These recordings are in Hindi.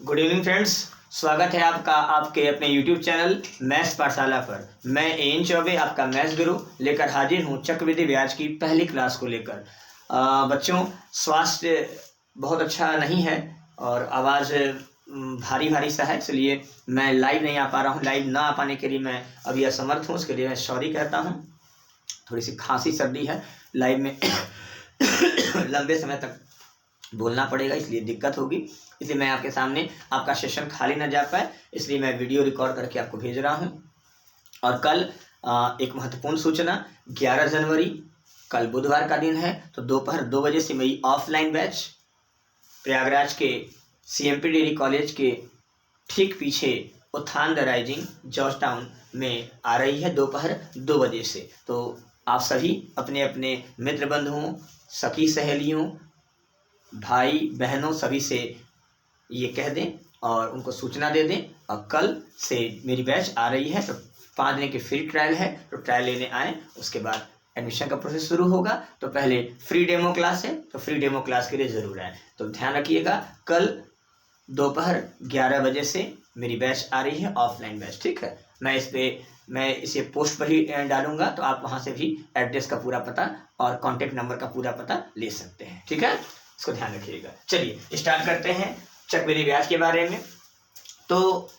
गुड इवनिंग फ्रेंड्स, स्वागत है आपका आपके अपने यूट्यूब चैनल मैथ्स पाठशाला पर। मैं एन चौबे आपका मैथ्स गुरु लेकर हाजिर हूँ चक्रवृद्धि ब्याज की पहली क्लास को लेकर। बच्चों, स्वास्थ्य बहुत अच्छा नहीं है और आवाज़ भारी भारी सा है, इसलिए मैं लाइव नहीं आ पा रहा हूँ। लाइव ना आ पाने के लिए मैं अभी असमर्थ हूँ, उसके लिए मैं सॉरी कहता हूँ। थोड़ी सी खांसी सर्दी है, लाइव में लंबे समय तक बोलना पड़ेगा, इसलिए दिक्कत होगी। इसलिए मैं आपके सामने आपका सेशन खाली ना जा पाए, इसलिए मैं वीडियो रिकॉर्ड करके आपको भेज रहा हूँ। और कल एक महत्वपूर्ण सूचना, 11 जनवरी कल बुधवार का दिन है, तो दोपहर 2 बजे से मेरी ऑफलाइन बैच प्रयागराज के CMP डिग्री कॉलेज के ठीक पीछे उत्थान द राइजिंग जॉर्ज टाउन में आ रही है दोपहर 2 बजे से। तो आप सभी अपने अपने मित्र बंधुओं, सखी सहेलियों, भाई बहनों सभी से ये कह दें और उनको सूचना दे दें। और कल से मेरी बैच आ रही है, तो 5 दिन की फ्री ट्रायल है, तो ट्रायल लेने आए। उसके बाद एडमिशन का प्रोसेस शुरू होगा। तो पहले फ्री डेमो क्लास है, तो फ्री डेमो क्लास के लिए ज़रूर आए। तो ध्यान रखिएगा, कल दोपहर 11 बजे से मेरी बैच आ रही है, ऑफलाइन बैच। ठीक है, मैं इसे पोस्ट पर ही डालूंगा, तो आप वहाँ से भी एड्रेस का पूरा पता और कॉन्टेक्ट नंबर का पूरा पता ले सकते हैं। ठीक है, इसको ध्यान रखिएगा। चलिए स्टार्ट करते हैं चक्रवृद्धि ब्याज के बारे में। तो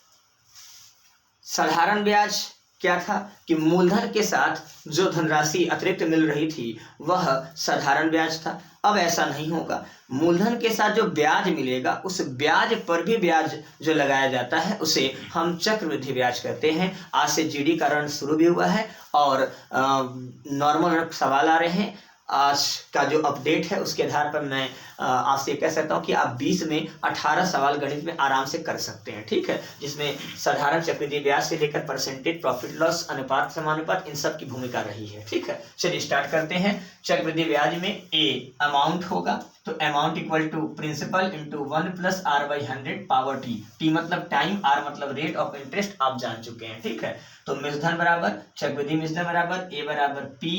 साधारण ब्याज क्या था कि मूलधन के साथ जो धनराशि अतिरिक्त मिल रही थी वह साधारण ब्याज था। अब ऐसा नहीं होगा, मूलधन के साथ जो ब्याज मिलेगा उस ब्याज पर भी ब्याज जो लगाया जाता है उसे हम चक्रवृद्धि ब्याज कहते हैं। आज से GD का रण शुरू भी हुआ है और नॉर्मल सवाल आ रहे हैं। आज का जो अपडेट है उसके आधार पर मैं आपसे कह सकता हूं कि आप 20 में 18 सवाल गणित में आराम से कर सकते हैं। ठीक है, जिसमें साधारण चक्रवृद्धि ब्याज से लेकर परसेंटेज, प्रॉफिट लॉस, अनुपात, समानुपात, इन सब की भूमिका रही है। ठीक है, चलिए स्टार्ट करते हैं। चक्रवृद्धि ब्याज में A अमाउंट होगा, तो amount equal to principal into 1 + R/100 power T। T मतलब टाइम, R मतलब रेट ऑफ इंटरेस्ट, आप जान चुके हैं। ठीक है, तो मूलधन बराबर चक्रवृद्धि मूलधन बराबर A बराबर P,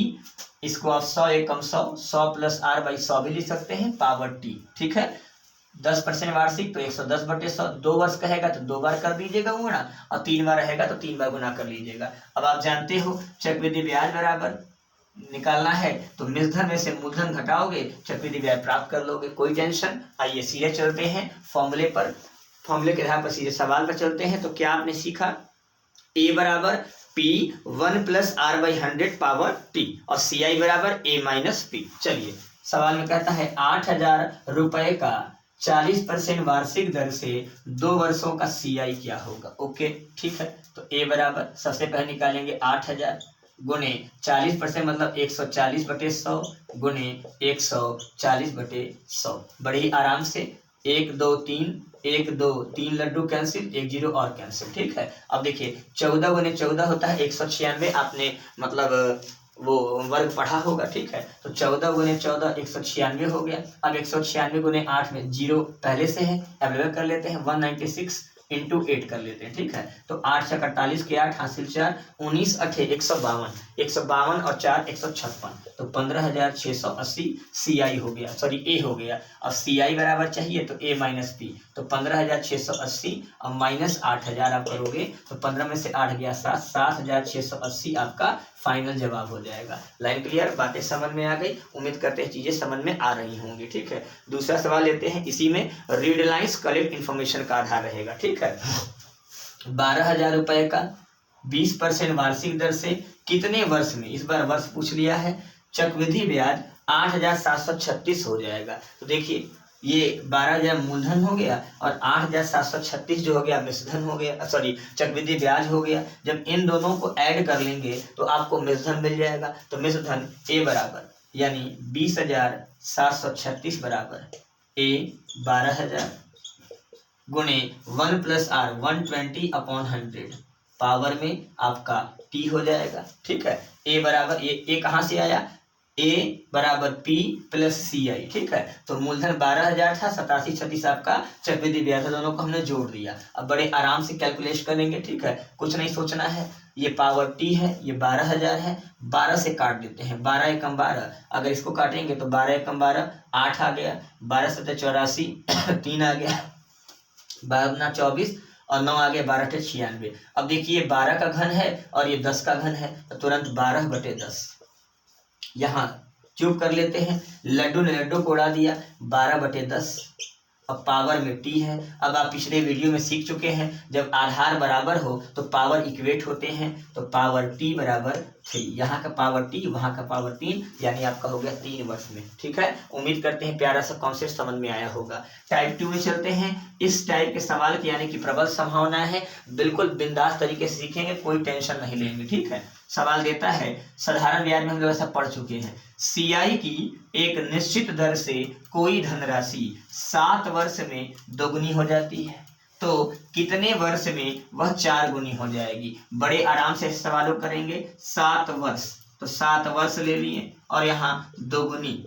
इसको आप 100 एकम 100 + R/100 भी लिख सकते हैं, पावर T। ठीक है, 10% वार्षिक तो 110/100। 2 वर्ष कहेगा तो 2 बार कर दीजिएगा गुणा, और 3 बार रहेगा तो 3 बार गुणा कर लीजिएगा। अब आप जानते हो चक्रवृद्धि ब्याज बराबर निकालना है तो मूलधन में से मूलधन घटाओगे, चक्रवृद्धि ब्याज प्राप्त कर लोगे, कोई टेंशन। आइए सीधे चलते हैं फॉर्मूले पर, फॉर्मूले के आधार पर सीधे सवाल पर चलते हैं। तो क्या आपने सीखा, A बराबर P 1 + R/100 पावर T और CI बराबर A - P। चलिए सवाल में कहता है 8,000 रुपए का 40% वार्षिक दर से 2 वर्षों का CI क्या होगा। ओके, ठीक है, तो A बराबर सबसे पहले निकालेंगे 8,000 गुणे 40% मतलब 140/100 गुणे 140/100। बड़े ही आराम से 1 2 3 1 2 3 लड्डू कैंसिल, 1 0 और कैंसिल। ठीक है, अब देखिए 14 गुणे 14 होता है 196। आपने मतलब वो वर्ग पढ़ा होगा। ठीक है, तो 14 गुणे 14 196 हो गया। अब 196 गुणे 8 में 0 पहले से है, अवेलेबल कर लेते हैं, 196 इंटू 8 कर लेते हैं। ठीक है, तो 8 × 48 के 8 हासिल 4, 19 8 152, 152 और 4 156, तो 15,680 CI हो गया, सॉरी A हो गया। अब CI बराबर चाहिए तो A - P, तो 15,680 और माइनस 8,000 आप करोगे तो 15 में से 8 गया 7, 7,680 आपका फाइनल जवाब हो जाएगा। लाइन क्लियर, बातें समझ में आ गई, उम्मीद करते हैं चीजें समझ में आ रही होंगी। ठीक है, दूसरा सवाल लेते हैं। इसी में रीड लाइंस कलेक्ट इन्फॉर्मेशन का आधार रहेगा। ठीक है, 12,000 रुपए का 20% वार्षिक दर से कितने वर्ष में, इस बार वर्ष पूछ लिया है, चक्रवृद्धि ब्याज 8,736 हो जाएगा। तो देखिए ये 12,000 मूलधन हो गया और 8,736 जो हो गया मूलधन हो गया, सॉरी चक्रवृद्धि ब्याज हो गया। जब इन दोनों को ऐड कर लेंगे तो आपको मूलधन मिल जाएगा। तो मूलधन A बराबर यानी 20,736 बराबर A 12,000 गुणे 1 + R 120/100 पावर में आपका T हो जाएगा। ठीक है, A बराबर ये कहाँ से आया, A बराबर P + CI। ठीक है, तो मूलधन 12,000 था, 87,36 आपका चक्रवृद्धि ब्याज था, दोनों को हमने जोड़ दिया। अब बड़े आराम से कैलकुलेट करेंगे। ठीक है, कुछ नहीं सोचना है, ये पावर T है, ये 12,000 है, 12 से काट देते हैं, 12 एकम 12, अगर इसको काटेंगे तो 12 एकम 12 8 आ गया, 12 × 7 = 84, 3 आ गया, 12 दूना 24 और 9 आ गया 12 96। अब देखिए 12 का घन है और ये 10 का घन है, तो तुरंत 12/10 यहाँ क्यूब कर लेते हैं। लड्डू ने लड्डू को उड़ा दिया, 12/10। अब पावर में टी है। अब आप पिछले वीडियो में सीख चुके हैं, जब आधार बराबर हो तो पावर इक्वेट होते हैं, तो पावर टी बराबर 3। यहाँ का पावर टी, वहाँ का पावर 3, यानी आपका हो गया 3 वर्ष में। ठीक है, उम्मीद करते हैं प्यारा सा कॉन्सेप्ट समझ में आया होगा। टाइप 2 में चलते हैं। इस टाइप के सवाल की यानी कि प्रबल संभावना है, बिल्कुल बिंदास तरीके से सीखेंगे, कोई टेंशन नहीं लेंगे। ठीक है, सवाल देता है, साधारण ब्याज में हम लोग ऐसा पढ़ चुके हैं, सीआई की एक निश्चित दर से कोई धनराशि 7 वर्ष में दोगुनी हो जाती है, तो कितने वर्ष में वह 4 गुनी हो जाएगी। बड़े आराम से सवालों करेंगे। 7 वर्ष, तो 7 वर्ष ले लिए और यहाँ दोगुनी,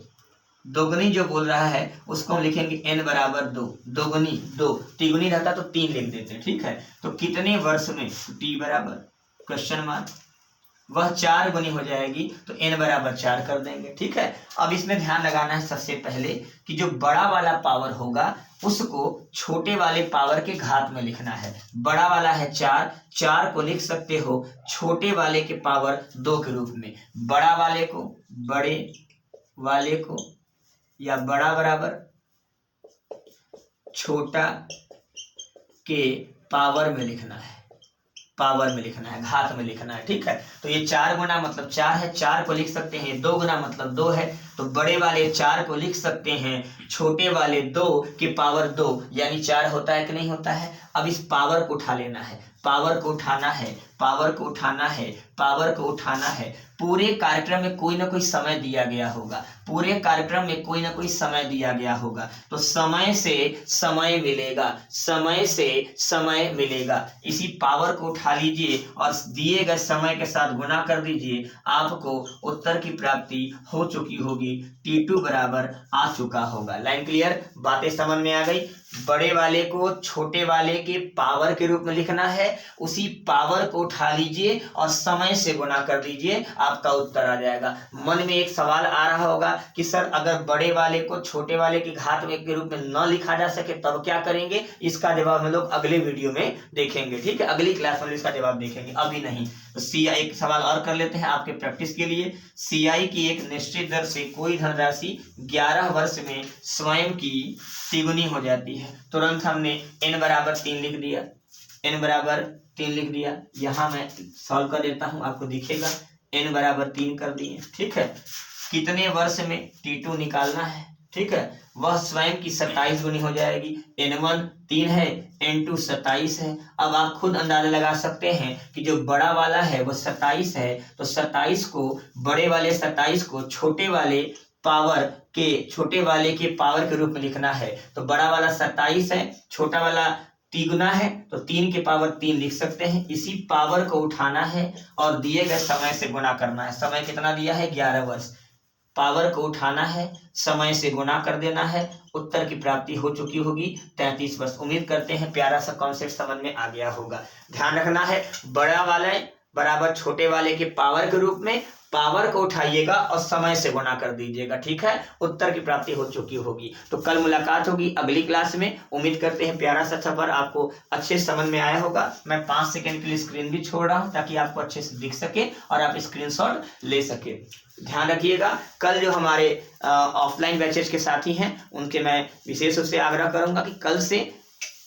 दोगुनी जो बोल रहा है उसको हम लिखेंगे n बराबर 2, दोगुनी 2, तिगुनी रहता तो 3 लिख देते। ठीक है, तो कितने वर्ष में, t बराबर क्वेश्चन मार्क, वह 4 गुनी हो जाएगी, तो n बराबर 4 कर देंगे। ठीक है, अब इसमें ध्यान लगाना है सबसे पहले कि जो बड़ा वाला पावर होगा उसको छोटे वाले पावर के घात में लिखना है। बड़ा वाला है 4, 4 को लिख सकते हो छोटे वाले के पावर 2 के रूप में। बड़ा वाले को, बड़े वाले को, या बड़ा बराबर छोटा के पावर में लिखना है, पावर में लिखना है, घात में लिखना है। ठीक है, तो ये 4 गुना मतलब 4 है, 4 को लिख सकते हैं। 2 गुना मतलब 2 है, तो बड़े वाले 4 को लिख सकते हैं छोटे वाले 2 की पावर 2, यानी 4 होता है कि नहीं होता है। अब इस पावर को उठा लेना है, पावर को उठाना है, पावर को उठाना है, पावर को उठाना है। पूरे कार्यक्रम में कोई ना कोई समय दिया गया होगा, पूरे कार्यक्रम में कोई ना कोई समय दिया गया होगा, तो समय से समय मिलेगा, समय से समय मिलेगा। इसी पावर को उठा लीजिए और दिए गए समय के साथ गुना कर दीजिए, आपको उत्तर की प्राप्ति हो चुकी होगी। T2 बराबर आ चुका होगा। लाइन क्लियर, बातें समझ में आ गई। बड़े वाले को छोटे वाले के पावर के रूप में लिखना है, उसी पावर को उठा लीजिए और समय से गुना कर दीजिए, आपका उत्तर आ जाएगा। मन में एक सवाल आ रहा होगा कि सर अगर बड़े वाले को छोटे वाले की घात में के रूप में न लिखा जा सके तब क्या करेंगे? इसका जवाब हम लोग अगले वीडियो में देखेंगे। ठीक है, अगली क्लास में इसका जवाब देखेंगे, अभी नहीं। तो सीआई, एक सवाल और कर लेते हैं आपके प्रैक्टिस के लिए। सीआई की एक निश्चित दर से कोई धनराशि 11 वर्ष में स्वयं की तिगुनी हो जाती है। तुरंत हमने n बराबर 3 लिख दिया, n बराबर 3 लिख दिया। यहाँ मैं सॉल्व कर देता हूँ, आपको दिखेगा n बराबर 3 कर दिए। ठीक है, कितने वर्ष में T2 निकालना है। ठीक है, वह स्वयं की 27 गुनी हो जाएगी। n1 3 है, n2 27 है। अब आप खुद अंदाजा लगा सकते हैं कि जो बड़ा वाला है वो 27 है, तो 27 को, बड़े वाले 27 को छोटे वाले पावर के, छोटे वाले के पावर के रूप में लिखना है। तो बड़ा वाला 27 है, छोटा वाला तिगुना है, तो 3 के पावर 3 लिख सकते हैं। इसी पावर को उठाना है और दिए गए समय से गुना करना है। समय कितना दिया है? 11 वर्ष। पावर को उठाना है, समय से गुना कर देना है, उत्तर की प्राप्ति हो चुकी होगी 33 वर्ष। उम्मीद करते हैं प्यारा सा कॉन्सेप्ट समझ में आ गया होगा। ध्यान रखना है, बड़ा वाले बराबर छोटे वाले के पावर के रूप में, पावर को उठाइएगा और समय से गुना कर दीजिएगा। ठीक है, उत्तर की प्राप्ति हो चुकी होगी। तो कल मुलाकात होगी अगली क्लास में। उम्मीद करते हैं प्यारा सा सफर आपको अच्छे समझ में आया होगा। मैं 5 सेकंड के लिए स्क्रीन भी छोड़ रहा हूं ताकि आपको अच्छे से दिख सके और आप स्क्रीनशॉट ले सके। ध्यान रखिएगा, कल जो हमारे ऑफलाइन बैचेज के साथी हैं उनके मैं विशेष रूप से आग्रह करूंगा कि कल से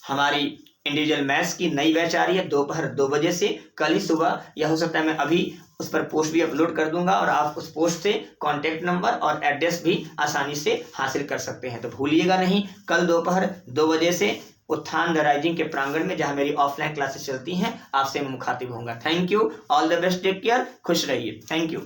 हमारी इंडिविजुअल मैथ्स की नई बैच आ रही है दोपहर 2 बजे से। कल ही सुबह, या हो सकता है मैं अभी उस पर पोस्ट भी अपलोड कर दूंगा और आप उस पोस्ट से कांटेक्ट नंबर और एड्रेस भी आसानी से हासिल कर सकते हैं। तो भूलिएगा नहीं, कल दोपहर 2 बजे से उत्थान द राइजिंग के प्रांगण में, जहां मेरी ऑफलाइन क्लासेस चलती हैं, आपसे मैं मुखातिब होऊंगा। Thank you, all the best, take care, खुश रहिए। Thank you.